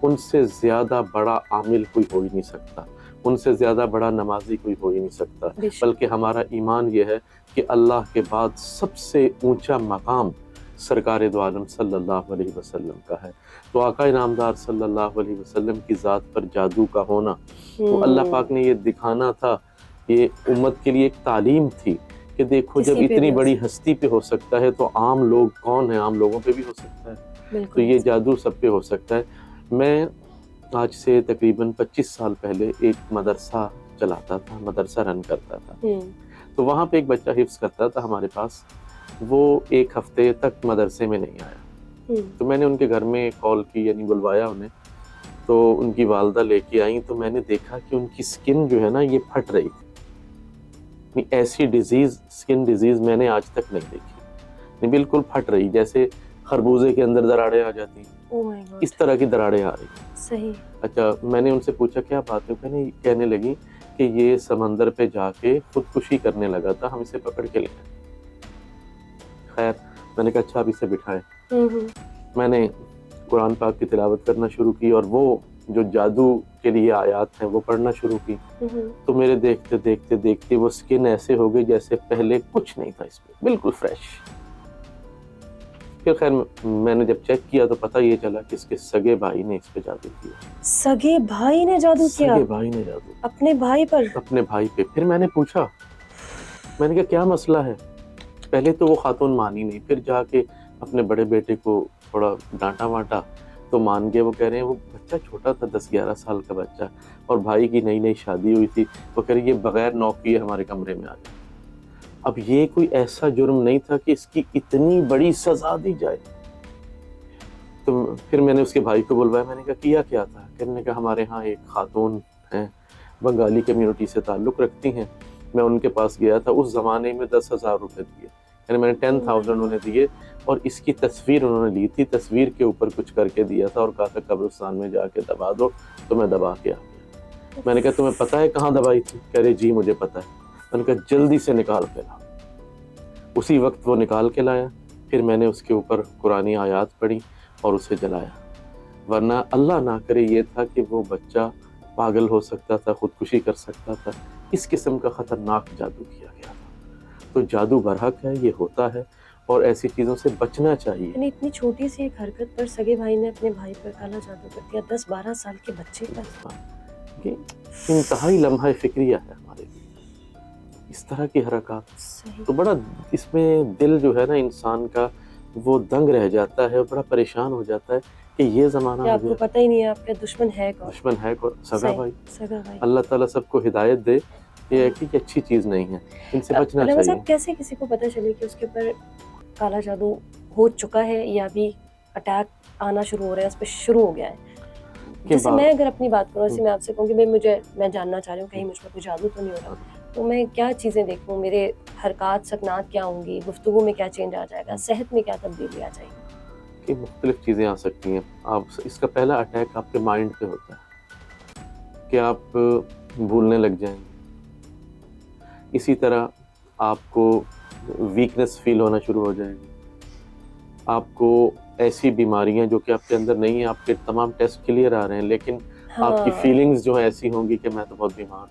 ان سے زیادہ بڑا عامل کوئی ہو ہی نہیں سکتا، ان سے زیادہ بڑا نمازی کوئی ہو ہی نہیں سکتا. بلکہ ہمارا ایمان یہ ہے کہ اللہ کے بعد سب سے اونچا مقام سرکار دو عالم صلی اللہ علیہ وسلم کا ہے. تو آقا انعامدار صلی اللہ علیہ وسلم کی ذات پر جادو کا ہونا، تو اللہ پاک نے یہ دکھانا تھا، یہ امت کے لیے ایک تعلیم تھی کہ دیکھو جب اتنی بڑی ہستی پہ ہو سکتا ہے تو عام لوگ کون ہیں، عام لوگوں پہ بھی ہو سکتا ہے. تو یہ جادو سب پہ ہو سکتا ہے. میں آج سے تقریباً 25 سال پہلے ایک مدرسہ چلاتا تھا، مدرسہ رن کرتا تھا. تو وہاں پہ ایک بچہ حفظ کرتا تھا ہمارے پاس. وہ ایک ہفتے تک مدرسے میں نہیں آیا. تو میں نے ان کے گھر میں کال کی، یعنی بلوایا انہیں. تو ان کی والدہ لے کے آئیں تو میں نے دیکھا کہ ان کی سکن جو ہے نا یہ پھٹ رہی تھی. ایسی ڈیزیز، سکن ڈیزیز میں نے آج تک نہیں دیکھی. بالکل پھٹ رہی، جیسے خربوزے کے اندر دراڑیں آ جاتی ہیں، اس طرح کی دراڑیں آ رہی ہیں. صحیح. اچھا، میں نے ان سے پوچھا کیا بات ہے؟ کہنے لگی کہ یہ سمندر پہ جا کے خودکشی کرنے لگا تھا، ہم اسے پکڑ کے لے آئے. خیر، میں نے کہا اچھا اب اسے بٹھائیں. میں نے قرآن پاک کی تلاوت کرنا شروع کی اور وہ جو جادو کے لیے آیات ہیں وہ پڑھنا شروع کی. تو میرے دیکھتے دیکھتے دیکھتے وہ سکن ایسے ہو گئی جیسے پہلے کچھ نہیں تھا اس پہ، بالکل فریش. پھر خیر میں نے جب چیک کیا تو پتہ یہ چلا کہ اس کے سگے بھائی نے اس پہ جادو کیا. سگے بھائی نے جادو کیا؟ سگے بھائی نے جادو اپنے بھائی پر؟ اپنے بھائی پہ. پھر میں نے پوچھا، میں نے کہا کیا مسئلہ ہے؟ پہلے تو وہ خاتون مانی نہیں، پھر جا کے اپنے بڑے بیٹے کو تھوڑا ڈانٹا وانٹا تو مان گئے. وہ کہہ رہے ہیں وہ بچہ چھوٹا تھا، 10-11 سال کا بچہ، اور بھائی کی نئی شادی ہوئی تھی. وہ کہہ رہے یہ بغیر نوک کیے ہمارے کمرے میں آ گیا. اب یہ کوئی ایسا جرم نہیں تھا کہ اس کی اتنی بڑی سزا دی جائے. تو پھر میں نے اس کے بھائی کو بلوایا. میں نے کہا کیا کیا تھا؟ کہنے کا ہمارے ہاں ایک خاتون ہیں، بنگالی کمیونٹی سے تعلق رکھتی ہیں. میں ان کے پاس گیا تھا، اس زمانے میں 10,000 روپے دیے، یعنی میں نے 10,000 انہیں دیے، اور اس کی تصویر انہوں نے لی تھی، تصویر کے اوپر کچھ کر کے دیا تھا اور کہا تھا قبرستان میں جا کے دبا دو. تو میں دبا کے آ گیا. میں نے کہا تمہیں پتہ ہے کہاں دبائی تھی؟ کہہ رہے جی مجھے پتہ ہے. میں نے کہا جلدی سے نکال کے لا. اسی وقت وہ نکال کے لایا. پھر میں نے اس کے اوپر قرآنی آیات پڑھی اور اسے جلایا. ورنہ اللہ نہ کرے یہ تھا کہ وہ بچہ پاگل ہو سکتا تھا، خودکشی کر سکتا تھا. اس قسم کا خطرناک جادو کیا گیا تھا. تو جادو برحق ہے، یہ ہوتا ہے اور ایسی چیزوں سے بچنا چاہیے. یعنی اتنی چھوٹی سی ایک حرکت پر سگے بھائی نے اپنے بھائی پر کالا جادو کر دیا، 10-12 سال کے بچے پر. یہ انتہائی لمحہ فکریہ ہے ہمارے لیے اس طرح کی حرکات. صحیح. تو بڑا اس میں دل جو ہے نا انسان کا وہ دنگ رہ جاتا ہے اور بڑا پریشان ہو جاتا ہے کہ یہ زمانہ کہ ہو آپ کو گیا. پتہ ہی نہیں ہے آپ کا دشمن ہے کون. دشمن ہے کون؟ سگا صحیح، بھائی. سگا بھائی. اللہ تعالیٰ سب کو ہدایت دے. یہ ہے کہ یہ اچھی چیز نہیں ہے، ان سے بچنا علامہ چاہیے. صاحب کیسے کسی کو پتہ چلے کہ اس کے اوپر کالا جادو ہو چکا ہے یا بھی اٹیک آنا شروع ہو رہا ہے، اس پہ شروع ہو گیا ہے؟ جیسے میں اگر اپنی بات کروں، ایسے میں آپ سے کہوں کہ میں جاننا چاہ رہی ہوں کہیں مجھ پر کوئی جادو تو نہیں ہو رہا، تو میں کیا چیزیں دیکھوں، میرے حرکات سکنات کیا ہوں گی، گفتگو میں کیا چینج آ جائے گا، صحت میں کیا تبدیلی آ جائے گی؟ کہ مختلف چیزیں آ سکتی ہیں. آپ اس کا پہلا اٹیک آپ کے مائنڈ پہ ہوتا ہے کہ آپ بھولنے لگ جائیں گے. اسی طرح آپ کو ویکنس فیل ہونا شروع ہو جائے گی. آپ کو ایسی بیماریاں جو کہ آپ کے اندر نہیں ہیں، آپ کے تمام ٹیسٹ کلیئر آ رہے ہیں لیکن آپ کی فیلنگز جو ہیں ایسی ہوں گی کہ میں تو بہت بیمار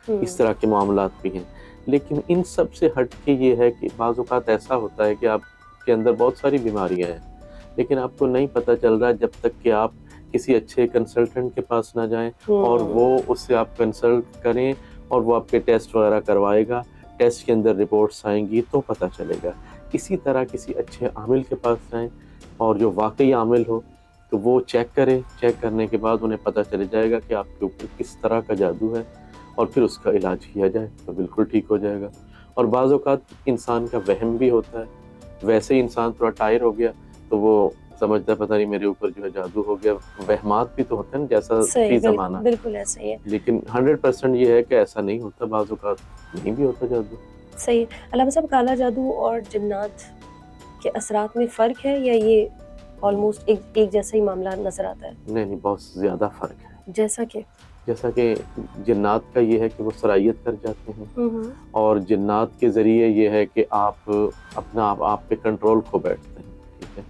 ہوں. اس طرح کے معاملات بھی ہیں. لیکن ان سب سے ہٹ کے یہ ہے کہ بعض اوقات ایسا ہوتا ہے کہ آپ کے اندر بہت ساری بیماریاں ہیں لیکن آپ کو نہیں پتہ چل رہا جب تک کہ آپ کسی اچھے کنسلٹنٹ کے پاس نہ جائیں اور وہ اس سے آپ کنسلٹ کریں اور وہ آپ کے ٹیسٹ وغیرہ کروائے گا. ٹیسٹ کے اندر رپورٹس آئیں گی تو پتہ چلے گا. اسی طرح کسی اچھے عامل کے پاس جائیں اور جو واقعی عامل ہو تو وہ چیک کریں. چیک کرنے کے بعد انہیں پتہ چل جائے گا کہ آپ کے اوپر کس طرح کا جادو ہے اور پھر اس کا علاج کیا جائے تو بالکل ٹھیک ہو جائے گا. اور بعض اوقات انسان کا وہم بھی ہوتا ہے. ویسے ہی انسان تھوڑا ٹائر ہو گیا تو وہ سمجھتا ہے پتہ نہیں میرے اوپر جو ہے جادو ہو گیا. وہمات بھی تو ہوتے ہیں جیسا فی زمانہ. بالکل ایسا ہی ہے. لیکن 100% یہ ہے کہ ایسا نہیں ہوتا، بعض اوقات نہیں بھی ہوتا جادو. صحیح. علامہ صاحب کالا جادو اور جنات کے اثرات میں فرق ہے یا یہ آلموسٹ ایک جیسا ہی معاملہ نظر آتا ہے؟ نہیں، بہت زیادہ فرق ہے. جیسا کہ جنات کا یہ ہے کہ وہ صلاحیت کر جاتے ہیں اور جنات کے ذریعے یہ ہے کہ آپ اپنا آپ پہ کنٹرول کھو بیٹھتے ہیں. ٹھیک ہے.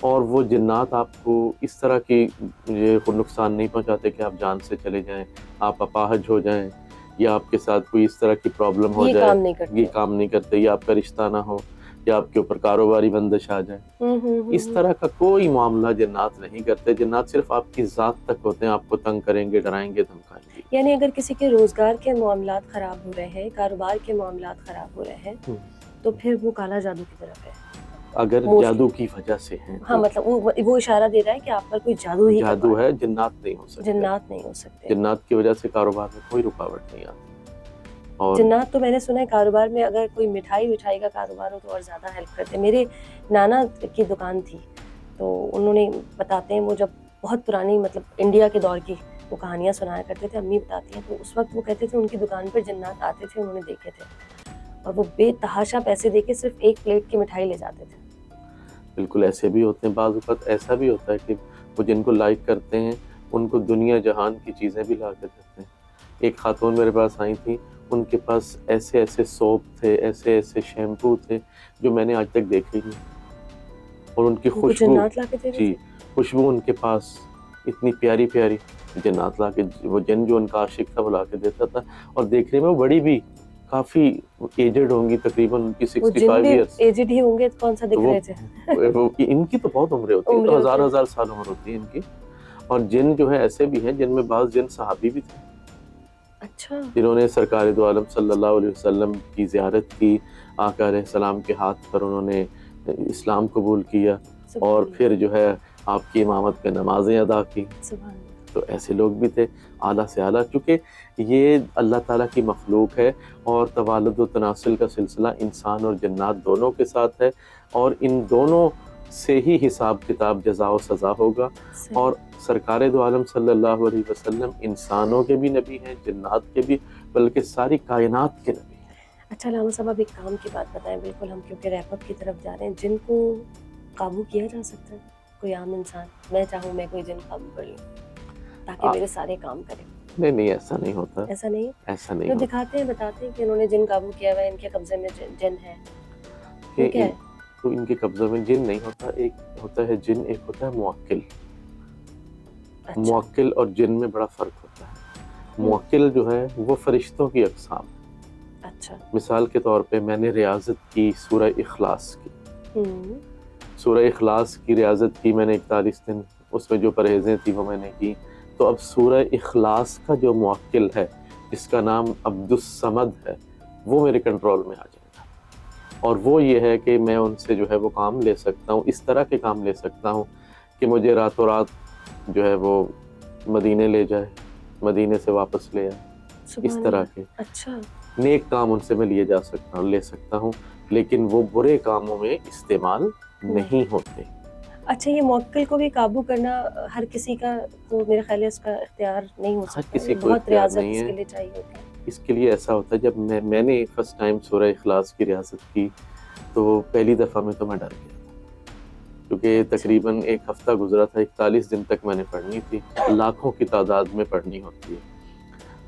اور وہ جنات آپ کو اس طرح کی یہ خود نقصان نہیں پہنچاتے کہ آپ جان سے چلے جائیں، آپ اپاہج ہو جائیں یا آپ کے ساتھ کوئی اس طرح کی پرابلم ہو جائے. یہ کام نہیں کرتے یا آپ کا رشتہ نہ ہو یا آپ کے اوپر کاروباری بندش آ جائے. اس طرح کا کوئی معاملہ جنات نہیں کرتے. جنات صرف آپ کی ذات تک ہوتے ہیں، آپ کو تنگ کریں گے، ڈرائیں گے، دھمکائیں گے. یعنی اگر کسی کے روزگار کے معاملات خراب ہو رہے ہیں، کاروبار کے معاملات خراب ہو رہے ہیں تو پھر وہ کالا جادو کی طرف ہے اگر جادو کی وجہ سے ہیں. ہاں، مطلب وہ اشارہ دے رہا ہے کہ آپ پر کوئی جادو ہے. جنات نہیں ہو سکتے. جنات کی وجہ سے کاروبار میں کوئی رکاوٹ نہیں آتی. اور جنات تو میں نے سنا ہے کاروبار میں اگر کوئی مٹھائی کا کاروبار ہو تو اور زیادہ ہیلپ کرتے ہیں. میرے نانا کی دکان تھی تو انہوں نے بتاتے ہیں، وہ جب بہت پرانی مطلب انڈیا کے دور کی وہ کہانیاں سنایا کرتے تھے، امی بتاتی ہیں، تو اس وقت وہ کہتے تھے ان کی دکان پر جنات آتے تھے، انہوں نے دیکھے تھے اور وہ بے تحاشا پیسے دے کے صرف ایک پلیٹ کی مٹھائی لے جاتے تھے. بالکل ایسے بھی ہوتے ہیں. بعض اوقات ایسا بھی ہوتا ہے کہ وہ جن کو لائک کرتے ہیں ان کو دنیا جہان کی چیزیں بھی لا کے دیتے ہیں. ایک خاتون میرے پاس آئی تھی، ان کے پاس ایسے سوپ تھے، ایسے شیمپو تھے جو میں نے آج تک دیکھے ہی نہیں. اور ان کی خوشبو ان کے پاس اتنی پیاری جنات لا کے، وہ جو ان کا عاشق تھا وہ لا کے دیتا تھا. اور دیکھنے میں وہ بڑی بھی کافی ایجڈ ہوں گی، تقریباً ان کی 65 ایئرس. ایجڈ ہی ہوں گے، کون سا دکھ رہے تھے. ان کی تو بہت عمریں ہوتی ہیں، ہزار سال عمر ہوتی ہے ان کی. اور جن جو ہے ایسے بھی ہیں جن میں بعض جن صحابی بھی تھے. اچھا. جنہوں نے سرکار دو عالم صلی اللہ علیہ وسلم کی زیارت کی، آقا علیہ السلام کے ہاتھ پر انہوں نے اسلام قبول کیا اور پھر جو ہے آپ کی امامت پہ نمازیں ادا کی. تو ایسے لوگ بھی تھے اعلیٰ سے اعلیٰ. کیونکہ یہ اللہ تعالیٰ کی مخلوق ہے اور توالد و تناسل کا سلسلہ انسان اور جنات دونوں کے ساتھ ہے اور ان دونوں سے ہی حساب کتاب جزا و سزا ہوگا. اور سرکار دو عالم صلی اللہ علیہ وسلم انسانوں کے بھی نبی ہیں، جنات کے بھی، بلکہ ساری کائنات کے نبی ہیں. اچھا علامہ صاحب، اب ایک کام کی بات بتائیں. بالکل ہم کیونکہ ریپ اپ کی طرف جا رہے ہیں، جن کو قابو کیا جا سکتا ہے؟ کوئی عام انسان، میں چاہوں میں کوئی جن قابو کر لوں تاکہ میرے سارے کام کریں. نہیں ایسا نہیں ہوتا. ایسا نہیں تو دکھاتے ہیں، بتاتے ہیں کہ انہوں نے جن قابو کیا ہوا ہے، ان کے قبضے میں جن ہے. تو ان کے قبضے میں جن نہیں ہوتا. ایک ہوتا ہے جن، ایک ہوتا ہے موکل. موکل اور جن میں بڑا فرق ہوتا ہے. موکل جو ہے وہ فرشتوں کی اقسام ہے. اچھا. مثال کے طور پہ میں نے ریاضت کی سورہ اخلاص کی. سورہ اخلاص کی ریاضت کی میں نے 41 دن، اس میں جو پرہیزیں تھیں وہ میں نے کی. تو اب سورہ اخلاص کا جو موکل ہے جس کا نام عبد الصمد ہے وہ میرے کنٹرول میں آ جائے گا، اور وہ یہ ہے کہ میں ان سے جو ہے وہ کام لے سکتا ہوں، اس طرح کے کام لے سکتا ہوں کہ مجھے راتوں رات جو ہے وہ مدینے لے جائے، مدینے سے واپس لے آئے. اس طرح کے اچھا نیک کام ان سے میں لیے جا سکتا ہوں، لے سکتا ہوں، لیکن وہ برے کاموں میں استعمال نہیں ہوتے. اچھا، یہ موکل کو بھی قابو کرنا ہر کسی کا تو میرے خیال ہے اس کا اختیار نہیں ہو سکتا، کسی کو بہت اختیار ریاضت نہیں اس ہے. کے لیے چاہیے ہوتی ہے. اس کے لیے ایسا ہوتا ہے جب میں نے فرسٹ ٹائم سورہ اخلاص کی ریاضت کی تو پہلی دفعہ میں تو میں ڈر گیا تھا، کیونکہ تقریباً ایک ہفتہ گزرا تھا، 41 دن تک میں نے پڑھنی تھی، لاکھوں کی تعداد میں پڑھنی ہوتی ہے.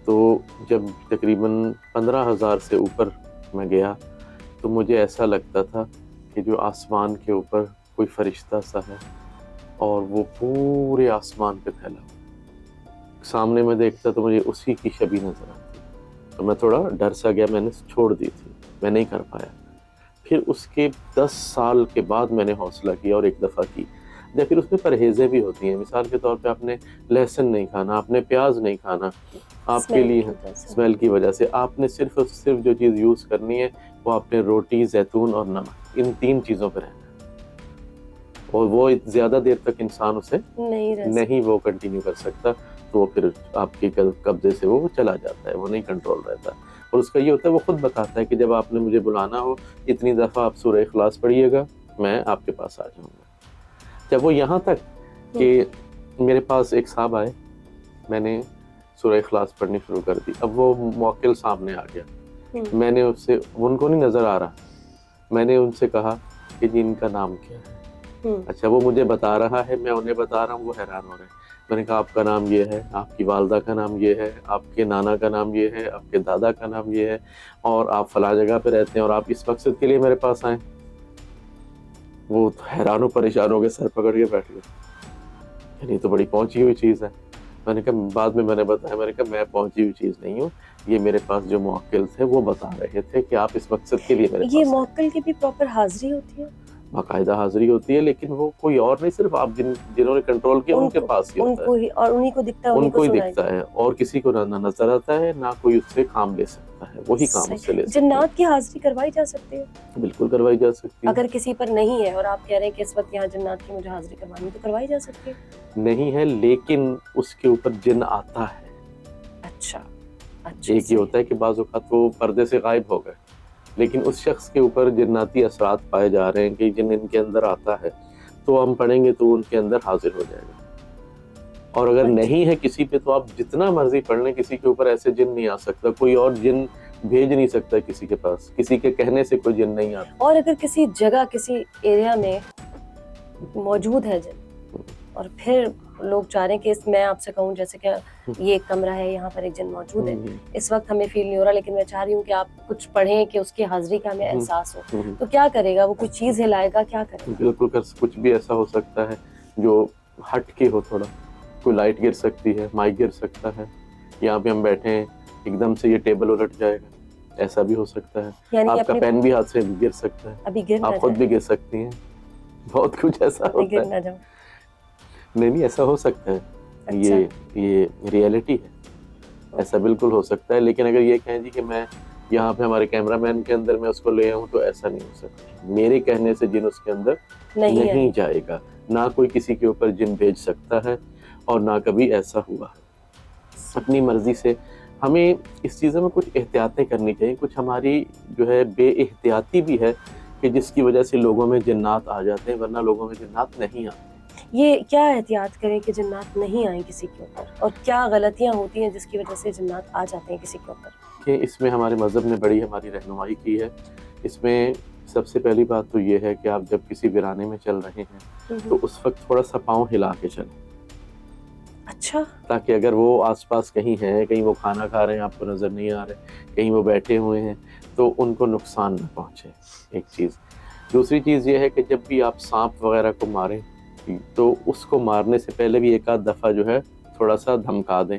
تو جب تقریباً 15,000 سے اوپر میں گیا تو مجھے ایسا لگتا تھا کہ جو آسمان کے اوپر کوئی فرشتہ سا ہے اور وہ پورے آسمان پہ پھیلا ہوا، سامنے میں دیکھتا تو مجھے اسی کی شبیہ نظر آتی. تو میں تھوڑا ڈر سا گیا، میں نے چھوڑ دی تھی، میں نہیں کر پایا. پھر اس کے 10 سال کے بعد میں نے حوصلہ کیا اور ایک دفعہ کی. پھر اس میں پرہیزیں بھی ہوتی ہیں. مثال کے طور پہ آپ نے لہسن نہیں کھانا، آپ نے پیاز نہیں کھانا، آپ کے لیے اسمیل کی وجہ سے آپ نے صرف جو چیز یوز کرنی ہے وہ آپ نے روٹی، زیتون اور نمک، ان 3 چیزوں پہ رہنا ہے. اور وہ زیادہ دیر تک انسان اسے نہیں وہ کنٹینیو کر سکتا، تو وہ پھر آپ کے قبضے سے وہ چلا جاتا ہے، وہ نہیں کنٹرول رہتا. اور اس کا یہ ہوتا ہے، وہ خود بتاتا ہے کہ جب آپ نے مجھے بلانا ہو اتنی دفعہ آپ سورہ اخلاص پڑھیے گا، میں آپ کے پاس آ جاؤں گا. جب وہ یہاں تک کہ میرے پاس ایک صاحب آئے، میں نے سورہ اخلاص پڑھنی شروع کر دی. اب وہ موکل سامنے آ گیا، میں نے اس سے، ان کو نہیں نظر آ رہا، میں نے ان سے کہا کہ جی ان کا نام کیا ہے. اچھا، وہ مجھے بتا رہا ہے، میں انہیں بتا رہا ہوں، وہ حیران ہو رہے ہیں. میں نے کہا آپ کا نام یہ ہے، آپ کی والدہ کا نام یہ ہے، آپ کے نانا کا نام یہ ہے، آپ کے دادا کا نام یہ ہے، اور آپ فلاں جگہ پہ رہتے ہیں اور آپ اس مقصد کے لیے میرے پاس آئیں. وہ حیران و پریشان ہو گئے، سر پکڑ کے بیٹھ گئے. یعنی تو بڑی پہنچی ہوئی چیز ہے. میں نے کہا، بعد میں نے بتایا، میں نے کہا میں پہنچی ہوئی چیز نہیں ہوں، یہ میرے پاس جو موکل تھے وہ بتا رہے تھے کہ آپ اس مقصد کے لیے میرے پاس. یہ موکل کی بھی پراپر حاضری ہوتی ہے؟ باقاعدہ حاضری ہوتی ہے، لیکن وہ کوئی اور نہیں، صرف آپ جنہوں نے کنٹرول کیا ان کے پاس ہی ہوتا ہے، اور انہیں کو دکھتا ہے، ان کو ہی دکھتا ہے، اور کسی کو نہ نظر آتا ہے، نہ کوئی اس سے کام لے سکتا ہے، وہی کام اس سے لے سکتا ہے. جنات کی حاضری کروائی جا سکتی ہے؟ بالکل کروائی جا سکتی ہے. اگر کسی پر نہیں ہے اور آپ کہہ رہے ہیں کہ اس وقت یہاں جنات کی مجھے حاضری کروانی ہے، تو کروائی جا سکتی ہے؟ نہیں ہے، لیکن اس کے اوپر جن آتا ہے. اچھا. ایک یہ ہوتا ہے کہ بعض اوقات وہ پردے سے غائب ہو گئے، لیکن اس شخص کے اوپر جناتی اثرات پائے جا رہے ہیں کہ جن ان کے اندر آتا ہے، تو ہم پڑھیں گے تو ان کے اندر حاضر ہو جائے گا. اور اگر نہیں ہے کسی پہ تو آپ جتنا مرضی پڑھ لیں، کسی کے اوپر ایسے جن نہیں آ سکتا، کوئی اور جن بھیج نہیں سکتا کسی کے پاس، کسی کے کہنے سے کوئی جن نہیں آتا. اور اگر کسی جگہ، کسی ایریا میں موجود ہے جن، اور پھر لوگ چاہ رہے ہیں کہ میں آپ سے کہوں جیسے کہ یہ ایک کمرہ ہے، یہاں پر ایک جن موجود ہے، اس وقت ہمیں فیل نہیں ہو رہا، لیکن میں چاہ رہی ہوں کہ آپ کچھ پڑھیں کہ اس کی حاضری کا ہمیں احساس ہو، تو کیا کرے گا وہ؟ کوئی چیز ہلائے گا؟ کیا کرے گا؟ بالکل کچھ بھی ایسا ہو سکتا ہے جو ہٹ کے ہو، تھوڑا کوئی لائٹ گر سکتی ہے، مائک گر سکتا ہے، یہاں پہ ہم بیٹھے ہیں ایک دم سے یہ ٹیبل الٹ جائے گا، ایسا بھی ہو سکتا ہے. یعنی آپ کا پین بھی ہاتھ سے گر سکتا ہے، ابھی گر آپ خود بھی گر سکتی ہیں، بہت کچھ ایسا ہوتا ہے. نہیں ایسا ہو سکتا ہے. یہ ریئلٹی ہے، ایسا بالکل ہو سکتا ہے. لیکن اگر یہ کہیں جی کہ میں یہاں پہ ہمارے کیمرہ مین کے اندر میں اس کو لے آؤں، تو ایسا نہیں ہو سکتا. میرے کہنے سے جن اس کے اندر نہیں جائے گا، نہ کوئی کسی کے اوپر جن بھیج سکتا ہے، اور نہ کبھی ایسا ہوا ہے. اپنی مرضی سے ہمیں اس چیزوں میں کچھ احتیاطیں کرنی چاہیے. کچھ ہماری جو ہے بے احتیاطی بھی ہے کہ جس کی وجہ سے لوگوں میں جنات آ جاتے ہیں، ورنہ لوگوں میں جنات نہیں آتے. یہ کیا احتیاط کریں کہ جنات نہیں آئیں کسی کے اوپر، اور کیا غلطیاں ہوتی ہیں جس کی وجہ سے جنات آ جاتے ہیں کسی کے اوپر؟ کہ اس میں ہمارے مذہب نے بڑی ہماری رہنمائی کی ہے. اس میں سب سے پہلی بات تو یہ ہے کہ آپ جب کسی ویرانے میں چل رہے ہیں تو اس وقت تھوڑا سا پاؤں ہلا کے چلیں. اچھا. تاکہ اگر وہ آس پاس کہیں ہیں، کہیں وہ کھانا کھا رہے ہیں، آپ کو نظر نہیں آ رہے، کہیں وہ بیٹھے ہوئے ہیں، تو ان کو نقصان نہ پہنچے. ایک چیز. دوسری چیز یہ ہے کہ جب بھی آپ سانپ وغیرہ کو ماریں تو اس کو مارنے سے پہلے بھی ایک آدھ دفعہ جو ہے تھوڑا سا دھمکا دیں،